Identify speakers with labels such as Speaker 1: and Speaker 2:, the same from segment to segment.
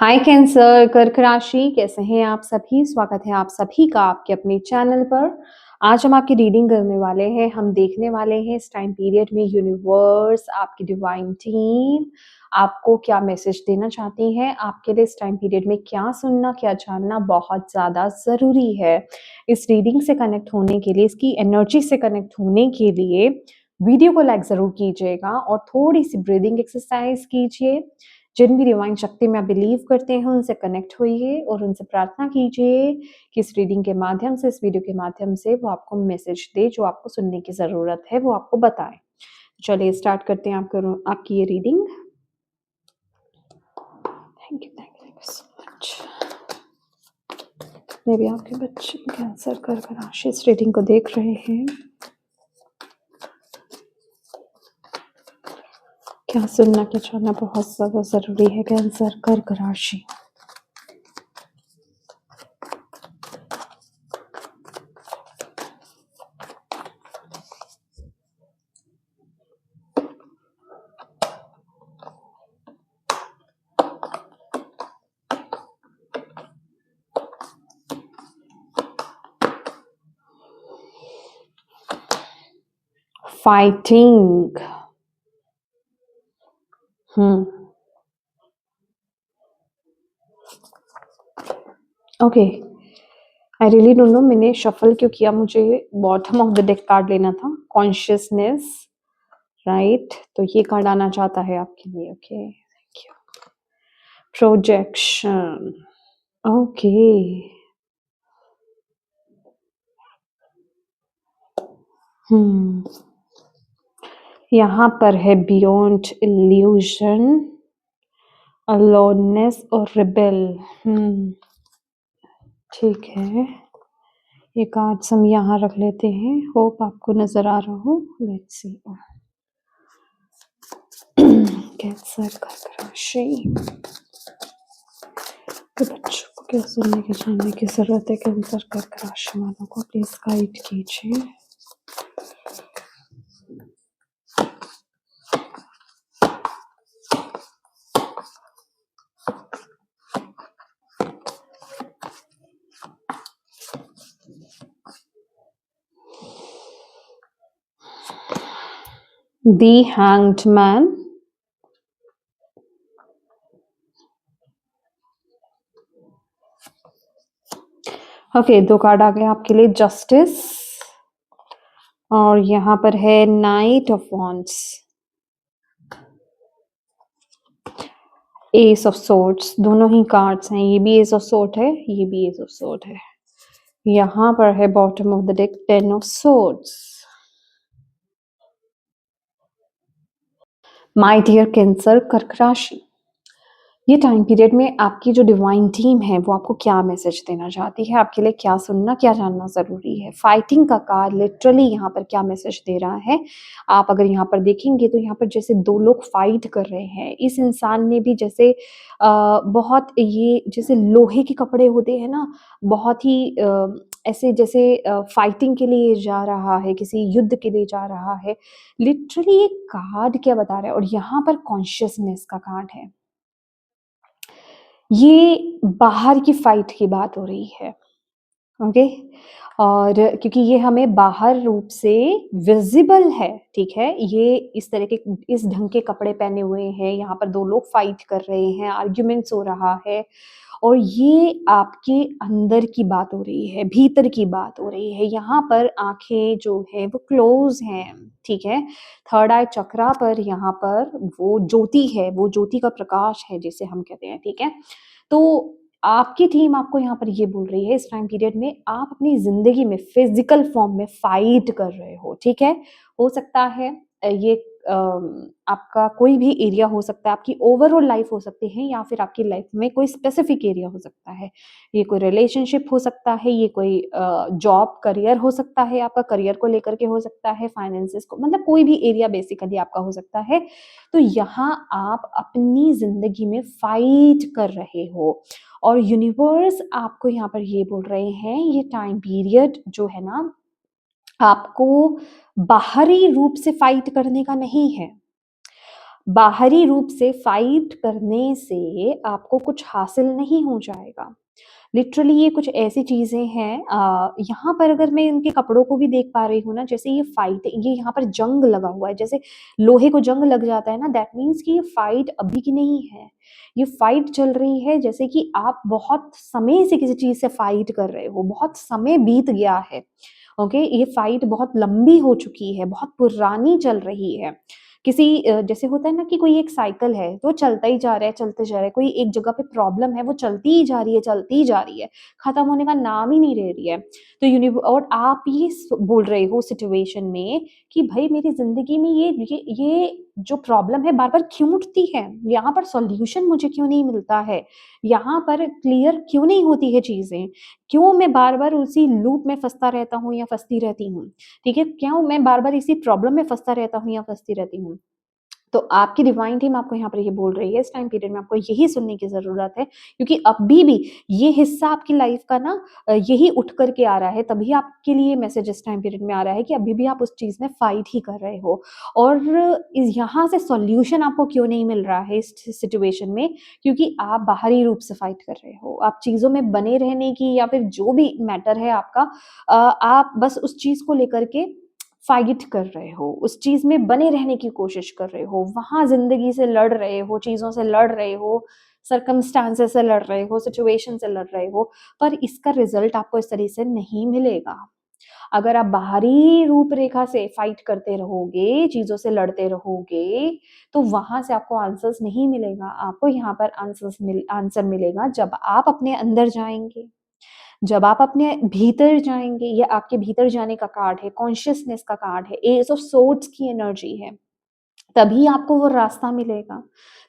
Speaker 1: हाय cancer, कर्क राशि कैसे हैं आप सभी? स्वागत है आप सभी का आपके अपने चैनल पर। आज हम आपकी रीडिंग करने वाले हैं। हम देखने वाले हैं इस टाइम पीरियड में यूनिवर्स, आपकी डिवाइन टीम आपको क्या मैसेज देना चाहती है। आपके लिए इस टाइम पीरियड में क्या सुनना, क्या जानना बहुत ज़्यादा ज़रूरी है। इस रीडिंग से कनेक्ट होने के लिए, इसकी एनर्जी से कनेक्ट होने के लिए वीडियो को लाइक ज़रूर कीजिएगा और थोड़ी सी ब्रीदिंग एक्सरसाइज कीजिए। जिन भी डिवाइन शक्ति में आप बिलीव करते हैं उनसे कनेक्ट होइए और उनसे प्रार्थना कीजिए कि इस रीडिंग के माध्यम से, इस वीडियो के माध्यम से वो आपको मैसेज दे जो आपको सुनने की ज़रूरत है, वो आपको बताए। चलिए स्टार्ट करते हैं आपकी ये reading. Thank you so much. मे भी आपके बच्चे कैंसर कर्क राशि इस रीडिंग को देख रहे हैं। क्या सुनना, क्या जानना बहुत ज़्यादा ज़रूरी है कैंसर कर्क राशि। Fighting. Okay, I really don't know मैंने शफल क्यों किया। मुझे bottom of the deck card लेना था, कॉन्शियसनेस, राइट? तो ये कार्ड आना चाहता है आपके लिए। Okay, thank you. Projection, okay. यहाँ पर है बियॉन्ड इल्यूजन, अलोननेस और रिबेल। ठीक है, ये कार्ड्स हम यहाँ रख लेते हैं। होप आपको नजर आ रहा हो। Let's see. कैंसर कर्क राशि के बच्चों को क्या सुनने के जानने की जरूरत है? कैंसर कर्क राशि वालों को प्लीज गाइड कीजिए। दी हैंग्ड मैन, ओके। दो कार्ड आ गए आपके लिए, जस्टिस और यहाँ पर है night of wands, S of swords. दोनों ही कार्ड्स हैं, ये भी एस ऑफ सोर्ड है, ये भी एस ऑफ सोर्ड है। यहाँ पर है bottom of the deck ten of swords. My dear cancer कर्क राशि, ये टाइम पीरियड में आपकी जो डिवाइन टीम है वो आपको क्या मैसेज देना चाहती है, आपके लिए क्या सुनना, क्या जानना ज़रूरी है। फाइटिंग का कार्ड लिटरली यहाँ पर क्या मैसेज दे रहा है, आप अगर यहाँ पर देखेंगे तो यहाँ पर जैसे दो लोग फाइट कर रहे हैं। इस इंसान ने भी जैसे बहुत ये जैसे लोहे के कपड़े होते हैं ना, बहुत ही ऐसे जैसे फाइटिंग के लिए जा रहा है, किसी युद्ध के लिए जा रहा है। लिटरली ये कार्ड क्या बता रहा है, और यहाँ पर कॉन्शियसनेस का कार्ड है। ये बाहर की फाइट की बात हो रही है, ओके। और क्योंकि ये हमें बाहर रूप से विजिबल है, ठीक है। ये इस तरह के, इस ढंग के कपड़े पहने हुए हैं, यहाँ पर दो लोग फाइट कर रहे हैं, आर्ग्यूमेंट्स हो रहा है, और ये आपके अंदर की बात हो रही है, भीतर की बात हो रही है। यहाँ पर आंखें जो है वो क्लोज हैं, ठीक है। थर्ड आई चक्रा पर यहाँ पर वो ज्योति है, वो ज्योति का प्रकाश है जिसे हम कहते हैं, ठीक है। तो आपकी टीम आपको यहाँ पर ये बोल रही है इस टाइम पीरियड में आप अपनी ज़िंदगी में फिज़िकल फ़ॉर्म में फ़ाइट कर रहे हो, ठीक है? हो सकता है ये आपका कोई भी एरिया हो सकता है, आपकी ओवरऑल लाइफ़ हो सकती है, या फिर आपकी लाइफ़ में कोई स्पेसिफ़िक एरिया हो सकता है। ये कोई रिलेशनशिप हो सकता है, ये कोई जॉब करियर हो सकता है, आपका करियर को लेकर के हो सकता है, फाइनेंसेस को, मतलब कोई भी एरिया बेसिकली आपका हो सकता है। तो यहाँ आप अपनी ज़िंदगी में फ़ाइट कर रहे हो, और यूनिवर्स आपको यहाँ पर ये बोल रहे हैं ये टाइम पीरियड जो है ना, आपको बाहरी रूप से फाइट करने का नहीं है। बाहरी रूप से फाइट करने से आपको कुछ हासिल नहीं हो जाएगा। लिटरली ये कुछ ऐसी चीज़ें हैं, यहाँ पर अगर मैं इनके कपड़ों को भी देख पा रही हूँ ना, जैसे ये फाइट, ये यहाँ पर जंग लगा हुआ है, जैसे लोहे को जंग लग जाता है ना, दैट मीन्स कि ये फाइट अभी की नहीं है। ये फाइट चल रही है जैसे कि आप बहुत समय से किसी चीज़ से फाइट कर रहे हो, बहुत समय बीत गया है। ओके, ये फाइट बहुत लंबी हो चुकी है, बहुत पुरानी चल रही है। किसी जैसे होता है ना कि कोई एक साइकिल है, तो चलता ही जा रहा है, चलते जा रहा है, कोई एक जगह पे प्रॉब्लम है, वो चलती ही जा रही है, चलती ही जा रही है, खत्म होने का नाम ही नहीं ले रही है। तो और आप ये बोल रहे हो सिचुएशन में कि भाई मेरी जिंदगी में ये जो प्रॉब्लम है बार बार क्यों उठती है, यहाँ पर सॉल्यूशन मुझे क्यों नहीं मिलता है, यहाँ पर क्लियर क्यों नहीं होती है चीजें, क्यों मैं बार बार उसी लूप में फंसता रहता हूँ या फंसती रहती हूँ। ठीक है, क्यों मैं बार बार इसी प्रॉब्लम में फंसता रहता हूँ या फंसती रहती हूँ। तो आपकी डिवाइन टीम आपको यहाँ पर ये बोल रही है, इस टाइम पीरियड में आपको यही सुनने की ज़रूरत है, क्योंकि अभी भी ये हिस्सा आपकी लाइफ का ना यही उठ कर के आ रहा है, तभी आपके लिए मैसेज इस टाइम पीरियड में आ रहा है कि अभी भी आप उस चीज़ में फाइट ही कर रहे हो। और इस यहाँ से सॉल्यूशन आपको क्यों नहीं मिल रहा है इस सिचुएशन में, क्योंकि आप बाहरी रूप से फाइट कर रहे हो। आप चीज़ों में बने रहने की या फिर जो भी मैटर है आपका, आप बस उस चीज़ को लेकर के फाइट कर रहे हो, उस चीज़ में बने रहने की कोशिश कर रहे हो, वहाँ ज़िंदगी से लड़ रहे हो, चीज़ों से लड़ रहे हो, सर्कमस्टांसेस से लड़ रहे हो, सिचुएशन से लड़ रहे हो, पर इसका रिज़ल्ट आपको इस तरह से नहीं मिलेगा। अगर आप बाहरी रूपरेखा से फाइट करते रहोगे, चीज़ों से लड़ते रहोगे, तो वहाँ से आपको आंसर्स नहीं मिलेगा। आपको यहाँ पर आंसर मिलेगा जब आप अपने अंदर जाएँगे। जब आप अपने भीतर जाएँगे, ये आपके भीतर जाने का कार्ड है, कॉन्शियसनेस का कार्ड है, एस ऑफ सोर्ड्स की एनर्जी है। तभी आपको वो रास्ता मिलेगा,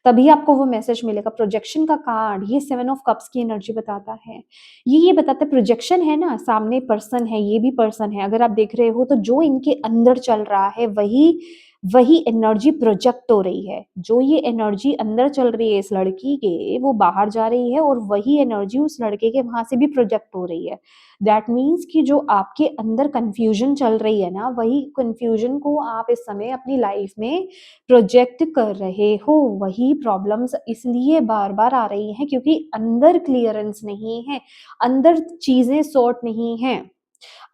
Speaker 1: तभी आपको वो मैसेज मिलेगा। प्रोजेक्शन का कार्ड, ये 7 ऑफ कप्स की एनर्जी बताता है। ये बताता है प्रोजेक्शन है ना, सामने पर्सन है, ये भी पर्सन है। अगर आप देख रहे हो तो जो इनके अंदर चल रहा है वही वही एनर्जी प्रोजेक्ट हो रही है। जो ये एनर्जी अंदर चल रही है इस लड़की के, वो बाहर जा रही है और वही एनर्जी उस लड़के के वहाँ से भी प्रोजेक्ट हो रही है। दैट मीन्स कि जो आपके अंदर कन्फ्यूजन चल रही है ना, वही कन्फ्यूजन को आप इस समय अपनी लाइफ में प्रोजेक्ट कर रहे हो। वही प्रॉब्लम्स इसलिए बार-बार आ रही हैं क्योंकि अंदर क्लियरेंस नहीं है, अंदर चीज़ें सॉर्ट नहीं हैं।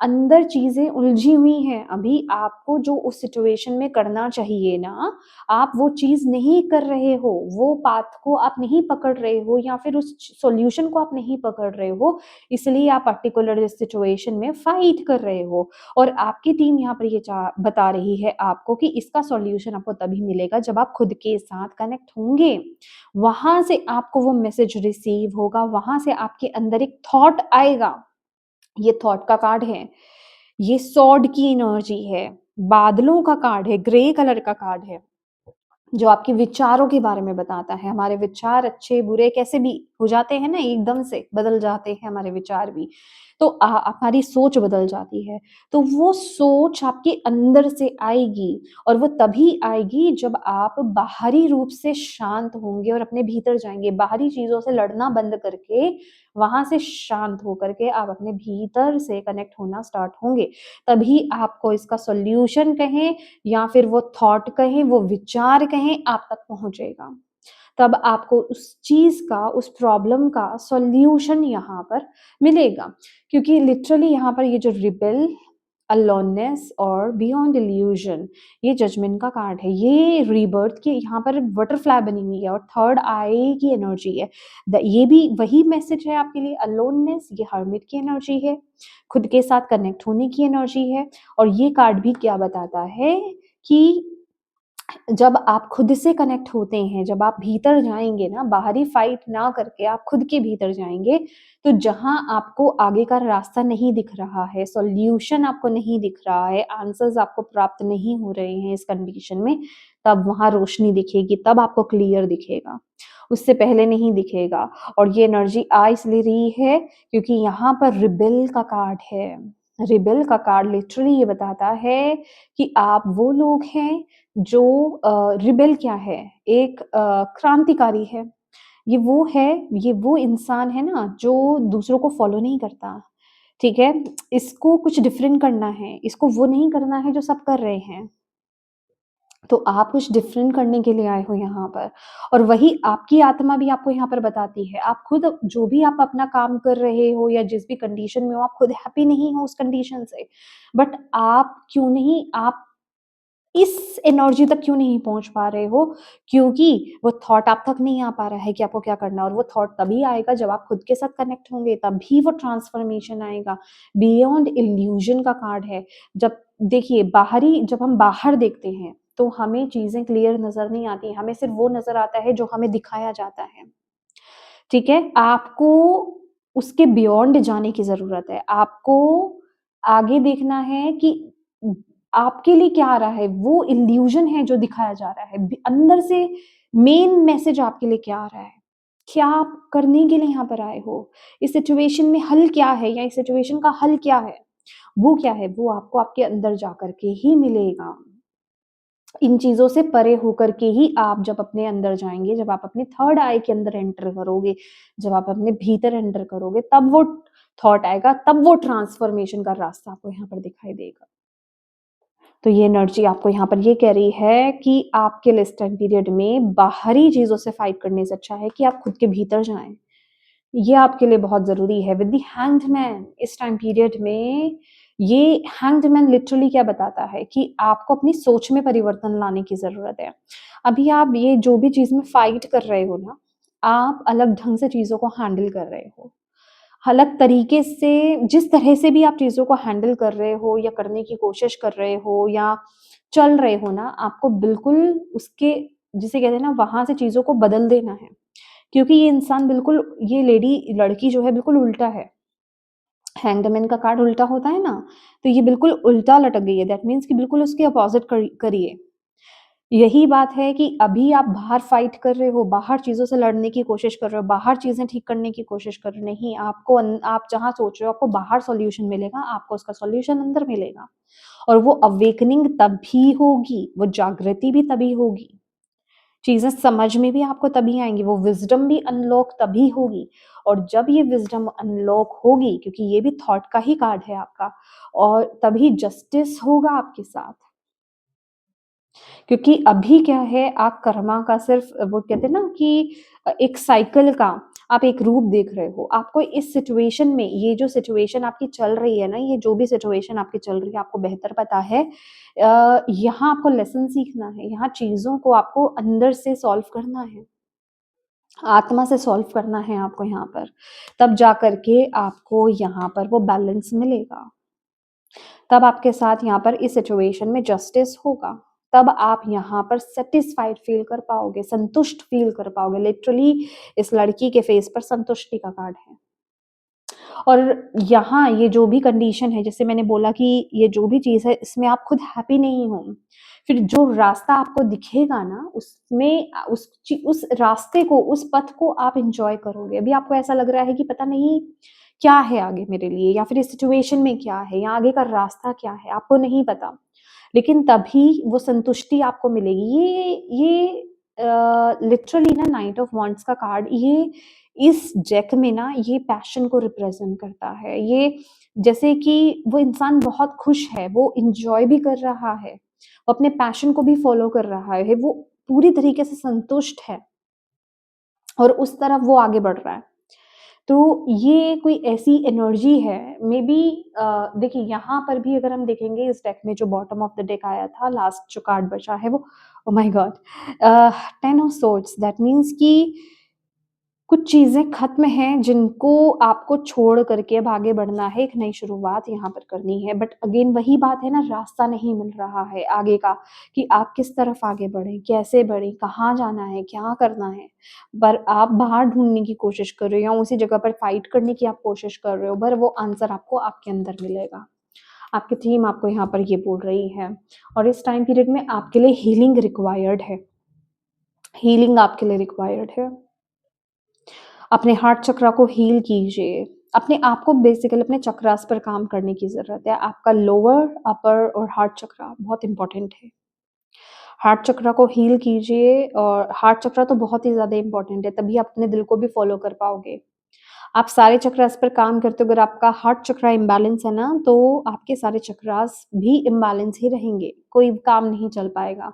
Speaker 1: अंदर चीज़ें उलझी हुई हैं। अभी आपको जो उस सिचुएशन में करना चाहिए ना, आप वो चीज़ नहीं कर रहे हो, वो पाथ को आप नहीं पकड़ रहे हो या फिर उस सॉल्यूशन को आप नहीं पकड़ रहे हो, इसलिए आप पर्टिकुलर इस सिचुएशन में फाइट कर रहे हो। और आपकी टीम यहाँ पर ये बता रही है आपको कि इसका सॉल्यूशन आपको तभी मिलेगा जब आप खुद के साथ कनेक्ट होंगे। वहाँ से आपको वो मैसेज रिसीव होगा, वहाँ से आपके अंदर एक थॉट आएगा। ये थॉट का कार्ड है, ये सॉर्ड की एनर्जी है, बादलों का कार्ड है, ग्रे कलर का कार्ड है, जो आपके विचारों के बारे में बताता है। हमारे विचार अच्छे-बुरे कैसे भी हो जाते हैं ना, एकदम से बदल जाते हैं हमारे विचार भी। तो हमारी सोच बदल जाती है। तो वो सोच आपके अंदर से आएगी और वो तभी आएगी जब आप बाहरी रूप से शांत होंगे और अपने भीतर जाएँगे। बाहरी चीज़ों से लड़ना बंद करके, वहाँ से शांत होकर के आप अपने भीतर से कनेक्ट होना स्टार्ट होंगे। तभी आपको इसका सॉल्यूशन कहें या फिर वो थॉट कहें, वो विचार कहें, आप तक पहुँचेगा। तब आपको उस चीज़ का, उस प्रॉब्लम का सॉल्यूशन यहाँ पर मिलेगा। क्योंकि लिटरली यहाँ पर ये जो रिबेल, अलोननेस और बियॉन्ड इल्यूज़न, ये जजमेंट का कार्ड है। ये रीबर्थ की यहाँ पर बटरफ्लाई बनी हुई है और थर्ड आई की एनर्जी है। ये भी वही मैसेज है आपके लिए। अलोननेस, ये हर्मिट की एनर्जी है, खुद के साथ कनेक्ट होने की एनर्जी है। और ये कार्ड भी क्या बताता है कि जब आप खुद से कनेक्ट होते हैं, जब आप भीतर जाएँगे ना, बाहरी फाइट ना करके आप खुद के भीतर जाएँगे, तो जहाँ आपको आगे का रास्ता नहीं दिख रहा है, सॉल्यूशन आपको नहीं दिख रहा है, आंसर्स आपको प्राप्त नहीं हो रहे हैं इस कंडीशन में, तब वहाँ रोशनी दिखेगी, तब आपको क्लियर दिखेगा। उससे पहले नहीं दिखेगा। और ये एनर्जी आ इसलिए रही है क्योंकि यहाँ पर रिबेल का कार्ड है। रिबेल का कार्ड लिटरली ये बताता है कि आप वो लोग हैं जो रिबेल क्या है? एक क्रांतिकारी है। ये वो इंसान है ना जो दूसरों को फ़ॉलो नहीं करता, ठीक है? इसको कुछ डिफरेंट करना है, इसको वो नहीं करना है जो सब कर रहे हैं। तो आप कुछ डिफरेंट करने के लिए आए हो यहाँ पर, और वही आपकी आत्मा भी आपको यहाँ पर बताती है। आप खुद जो भी आप अपना काम कर रहे हो या जिस भी कंडीशन में हो, आप खुद हैप्पी नहीं हो उस कंडीशन से, बट आप इस एनर्जी तक क्यों नहीं पहुँच पा रहे हो? क्योंकि वो थॉट आप तक नहीं आ पा रहा है कि आपको क्या करना है, और वो थॉट तभी आएगा जब आप खुद के साथ कनेक्ट होंगे, तभी वो ट्रांसफॉर्मेशन आएगा। बियॉन्ड इल्यूज़न का कार्ड है। जब देखिए जब हम बाहर देखते हैं, तो हमें चीज़ें क्लियर नज़र नहीं आती, हमें सिर्फ़ वो नज़र आता है जो हमें दिखाया जाता है। ठीक है? आपको उसके बियॉन्ड जाने की ज़रूरत है। आपको आगे देखना है कि आपके लिए क्या आ रहा है, वो इल्यूज़न है जो दिखाया जा रहा है। अंदर से मेन मैसेज आपके लिए क्या आ रहा है? क्या आप करने के लिए यहाँ पर आए हो? इस सिचुएशन में हल क्या है, या इस सिचुएशन का हल क्या है? वो क्या है? वो आपको आपके अंदर जाकर के ही मिलेगा। इन चीज़ों से परे होकर के ही आप जब अपने अंदर जाएँगे, जब आप अपने थर्ड आई के अंदर एंटर करोगे, जब आप अपने भीतर एंटर करोगे, तब वो थॉट आएगा, तब वो ट्रांसफ़ॉर्मेशन का रास्ता आपको यहाँ पर दिखाई देगा। तो ये एनर्जी आपको यहाँ पर ये कह रही है कि आपके लिए इस टाइम पीरियड में बाहरी चीज़ों से फाइट करने से अच्छा है कि आप खुद के भीतर जाएँ। ये आपके लिए बहुत ज़रूरी है। विद द हैंग्ड मैन इस टाइम पीरियड में, ये हैंग्ड मैन लिटरली क्या बताता है कि आपको अपनी सोच में परिवर्तन लाने की ज़रूरत है। अभी आप ये जो भी चीज़ में फाइट कर रहे हो ना, आप अलग ढंग से चीज़ों को हैंडल कर रहे हो। अलग तरीके से जिस तरह से भी आप चीज़ों को हैंडल कर रहे हो या करने की कोशिश कर रहे हो या चल रहे हो ना, आपको बिल्कुल उसके, जिसे कहते हैं ना, वहाँ से चीज़ों को बदल देना है। क्योंकि ये इंसान बिल्कुल, ये लड़की जो है बिल्कुल उल्टा है। हैंग्ड मैन का कार्ड उल्टा होता है ना, तो ये बिल्कुल उल्टा लटक गई है। दैट मीन्स कि बिल्कुल उसके अपोज़िट करिए। यही बात है कि अभी आप बाहर फाइट कर रहे हो, बाहर चीज़ों से लड़ने की कोशिश कर रहे हो, बाहर चीज़ें ठीक करने की कोशिश कर रहे हो। नहीं, आप जहाँ सोच रहे हो आपको बाहर सॉल्यूशन मिलेगा, आपको उसका सॉल्यूशन अंदर मिलेगा। और वो अवेकनिंग तभी होगी, वो जागृति भी तभी होगी। चीज़ें समझ में भी आपको तभी आएँगी, वो विज़डम भी अनलॉक तभी होगी। और जब ये विज़डम अनलॉक होगी, क्योंकि ये भी थॉट का ही कार्ड है आपका, और तभी जस्टिस होगा आपके साथ। क्योंकि अभी क्या है, आप कर्मा का सिर्फ़ वो कहते हैं ना कि एक साइकिल का आप एक रूप देख रहे हो। आपको इस सिचुएशन में, ये जो सिचुएशन आपकी चल रही है ना, ये जो भी सिचुएशन आपकी चल रही है, आपको बेहतर पता है। यहाँ आपको लेसन सीखना है, यहाँ चीज़ों को आपको अंदर से सॉल्व करना है। आत्मा से सॉल्व करना है आपको यहाँ पर। तब जाकर के आपको यहाँ पर वो बैलेंस मिलेगा। तब आपके साथ यहाँ पर इस सिचुएशन में जस्टिस होगा। तब आप यहाँ पर सैटिस्फाइड फ़ील कर पाओगे, संतुष्ट फ़ील कर पाओगे। लिटरली इस लड़की के फेस पर संतुष्टि का कार्ड है। और यहाँ ये जो भी कंडीशन है, जैसे मैंने बोला कि ये जो भी चीज़ है, इसमें आप खुद हैप्पी नहीं हो, फिर जो रास्ता आपको दिखेगा ना, उसमें उस रास्ते को, उस पथ को आप एन्जॉय करोगे। अभी आपको ऐसा लग रहा है कि पता नहीं क्या है आगे मेरे लिए, या फिर इस सिचुएशन में क्या है, या आगे का रास्ता क्या है, आपको नहीं पता। लेकिन तभी वो संतुष्टि आपको मिलेगी। ये लिटरली ना, नाइट ऑफ वांड्स का कार्ड, ये इस डेक में ना, ये पैशन को रिप्रेजेंट करता है। ये जैसे कि वो इंसान बहुत खुश है, वो एन्जॉय भी कर रहा है, वो अपने पैशन को भी फॉलो कर रहा है, वो पूरी तरीके से संतुष्ट है, और उस तरफ वो आगे बढ़ रहा है। तो ये कोई ऐसी एनर्जी है, मे बी। देखिए, यहाँ पर भी अगर हम देखेंगे, इस डेक में जो बॉटम ऑफ द डेक आया था, लास्ट जो कार्ड बचा है वो, oh my God, 10 of swords. That means कि कुछ चीज़ें ख़त्म हैं जिनको आपको छोड़ करके अब आगे बढ़ना है, एक नई शुरुआत यहाँ पर करनी है। बट अगेन वही बात है ना, रास्ता नहीं मिल रहा है आगे का, कि आप किस तरफ आगे बढ़ें, कैसे बढ़ें, कहाँ जाना है, क्या करना है। पर आप बाहर ढूँढने की कोशिश कर रहे हो, या उसी जगह पर फाइट करने की आप कोशिश कर रहे हो, पर वो आंसर आपको आपके अंदर मिलेगा। आपकी थीम आपको यहाँ पर ये बोल रही है, और इस टाइम पीरियड में आपके लिए हीलिंग रिक्वायर्ड है। हीलिंग आपके लिए रिक्वायर्ड है। अपने हार्ट चक्रा को हील कीजिए। अपने आप को बेसिकली अपने चक्रास पर काम करने की ज़रूरत है। आपका लोअर, अपर और हार्ट चक्रा बहुत इम्पोर्टेंट है। हार्ट चक्रा को हील कीजिए, और हार्ट चक्रा तो बहुत ही ज़्यादा इम्पोर्टेंट है, तभी आप अपने दिल को भी फ़ॉलो कर पाओगे। आप सारे चक्रास पर काम करते हो, अगर आपका हार्ट चक्रा इम्बैलेंस है ना, तो आपके सारे चक्रास भी इम्बैलेंस ही रहेंगे, कोई काम नहीं चल पाएगा।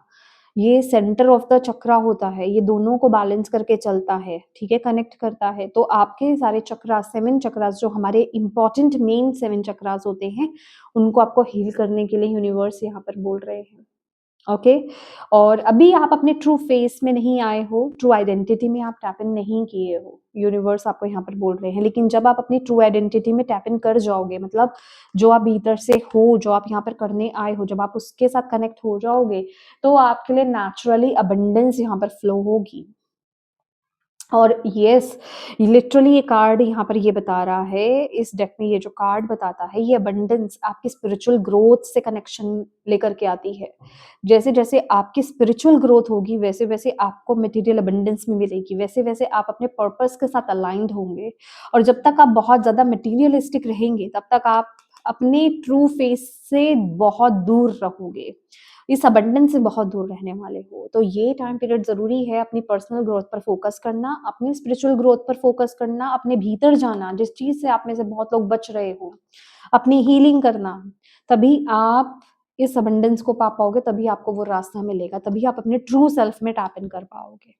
Speaker 1: ये सेंटर ऑफ द चक्रा होता है, ये दोनों को बैलेंस करके चलता है, ठीक है, कनेक्ट करता है। तो आपके सारे चक्रास, 7 चक्रास जो हमारे इम्पोर्टेंट मेन 7 चक्रास होते हैं, उनको आपको हील करने के लिए यूनिवर्स यहाँ पर बोल रहे हैं। ओके, और अभी आप अपने ट्रू फेस में नहीं आए हो, ट्रू आइडेंटिटी में आप टैप इन नहीं किए हो, यूनिवर्स आपको यहाँ पर बोल रहे हैं। लेकिन जब आप अपनी ट्रू आइडेंटिटी में टैप इन कर जाओगे, मतलब जो आप भीतर से हो, जो आप यहाँ पर करने आए हो, जब आप उसके साथ कनेक्ट हो जाओगे, तो आपके लिए नेचुरली अबंडेंस यहाँ पर फ्लो होगी। और यस, लिटरली ये कार्ड यहाँ पर ये बता रहा है, इस डेक में ये जो कार्ड बताता है, ये अबंडेंस आपकी स्पिरिचुअल ग्रोथ से कनेक्शन लेकर के आती है। जैसे जैसे आपकी स्पिरिचुअल ग्रोथ होगी, वैसे वैसे आपको मटेरियल अबंडेंस में मिलेगी, वैसे वैसे आप अपने पर्पस के साथ अलाइंड होंगे। और जब तक आप बहुत ज़्यादा मटेरियलिस्टिक रहेंगे, तब तक आप अपने ट्रू फेस से बहुत दूर रहोगे, इस अबंडेंस से बहुत दूर रहने वाले हो। तो ये टाइम पीरियड ज़रूरी है अपनी पर्सनल ग्रोथ पर फोकस करना, अपनी स्पिरिचुअल ग्रोथ पर फोकस करना, अपने भीतर जाना, जिस चीज़ से आप में से बहुत लोग बच रहे हो, अपनी हीलिंग करना। तभी आप इस अबंडेंस को पा पाओगे, तभी आपको वो रास्ता मिलेगा, तभी आप अपने ट्रू सेल्फ में टैप इन कर पाओगे।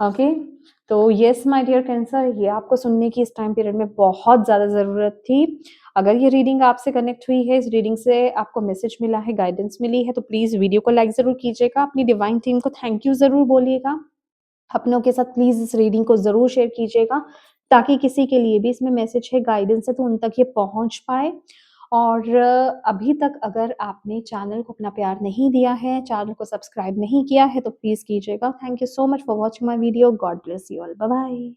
Speaker 1: ओके, तो यस माय डियर कैंसर, ये आपको सुनने की इस टाइम पीरियड में बहुत ज़्यादा ज़रूरत थी। अगर ये रीडिंग आपसे कनेक्ट हुई है, इस रीडिंग से आपको मैसेज मिला है, गाइडेंस मिली है, तो प्लीज़ वीडियो को लाइक ज़रूर कीजिएगा, अपनी डिवाइन टीम को थैंक यू ज़रूर बोलिएगा। अपनों के साथ प्लीज़ इस रीडिंग को ज़रूर शेयर कीजिएगा, ताकि किसी के लिए भी इसमें मैसेज है, गाइडेंस है, तो उन तक ये पहुँच पाए। और अभी तक अगर आपने चैनल को अपना प्यार नहीं दिया है, चैनल को सब्सक्राइब नहीं किया है, तो प्लीज़ कीजिएगा। Thank you so much for watching my video. God bless you all. Bye bye.